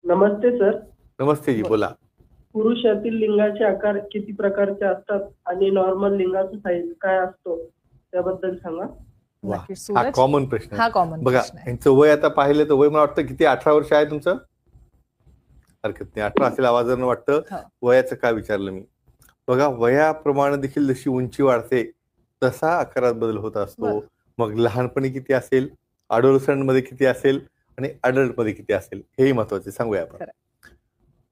नमस्ते sir. नमस्ते जी, बोल. बोला. पुरुषातील लिंगाचे आकार किती प्रकारचे असतात आणि नॉर्मल लिंगाचा साईज काय असतो त्याबद्दल सांगा. वा, नक्की हा सूरज. कॉमन प्रश्न हा आहे. कॉमन बघा, प्रश्न आहे. यांचं वय आता पाहिलं तर वय मला वाटतं किती, 18 वर्ष आहे तुमचं? हरकत नाही, 18 असेल आवाजानं वाटतं. हो. वयाचं काय विचारलं मी. बघा, वयाप्रमाणे देखील जशी उंची वाढते तसा आकारात बदल होत असतो. बरं. मग लहानपणी किती असेल, adolescent मध्ये किती असेल आणि adult मध्ये किती असेल, हेही महत्वाचे सांगूया आपण. खरं.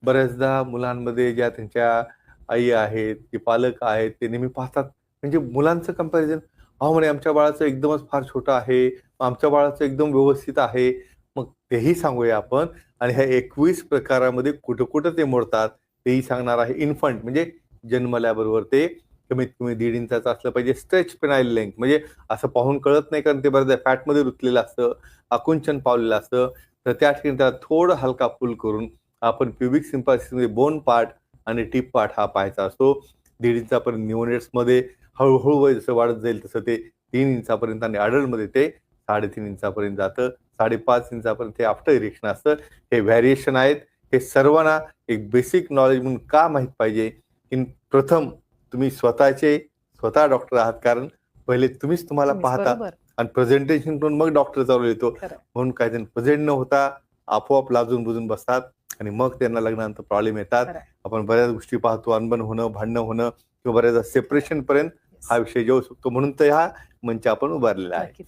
बऱ्याचदा मुलांमध्ये ज्या त्यांच्या आई आहेत, जे पालक आहेत, ते नेहमी पाहतात, म्हणजे मुलांचं कंपॅरिझन, अहो म्हणे आमच्या बाळाचं एकदमच फार छोटं आहे, आमच्या बाळाचं एकदम व्यवस्थित आहे. मग तेही सांगूया आपण. आणि ह्या 21 प्रकारामध्ये कुठं-कुठं ते मोडतात तेही सांगणार आहे. इन्फंट म्हणजे जन्मल्याबरोबर ते कमीत कमी 1.5 इंचाचं असलं पाहिजे. स्ट्रेच पेनाइल लेंथ म्हणजे असं पाहून कळत नाही, कारण ते बऱ्याचदा फॅटमध्ये रुतलेलं असतं, आकुंचन पावलेलं असतं. तर त्या ठिकाणी त्याला थोडं हलका पूल करून आपण प्युबिक सिम्पॅथीमध्ये बोन पार्ट आणि टिप पार्ट हा पाहायचा असतो. 1.5 इंचापर्यंत न्यूनेट्समध्ये, हळूहळू वय जसं वाढत जाईल तसं ते 3 इंचापर्यंत आणि अडल्टमध्ये ते 3.5 इंचापर्यंत जातं. 5.5 इंचापर्यंत हे आफ्टर इरेक्शन असतं. हे व्हॅरिएशन आहेत. हे सर्वांना एक बेसिक नॉलेज म्हणून का माहीत पाहिजे, की प्रथम तुम्ही स्वतः डॉक्टर आहात, कारण पहिले तुम्हीच तुम्हाला तुम्हीच, पाहता बरोबर. आणि प्रेझेंटेशन करून मग डॉक्टरचा रोल येतो. खरं. म्हणून काही जण प्रेझेंट न होता आपोआप लाजून बुजून बसतात आणि मग त्यांना लग्नानंतर प्रॉब्लेम येतात. खरं. आपण बऱ्याच गोष्टी पाहतो, अनबन होणं, भांडणं होणं किंवा बऱ्याचदा सेपरेशन पर्यंत Yes. हा विषय येऊ शकतो. म्हणून तर हा मंच आपण उभारलेला आहे. नक्कीच.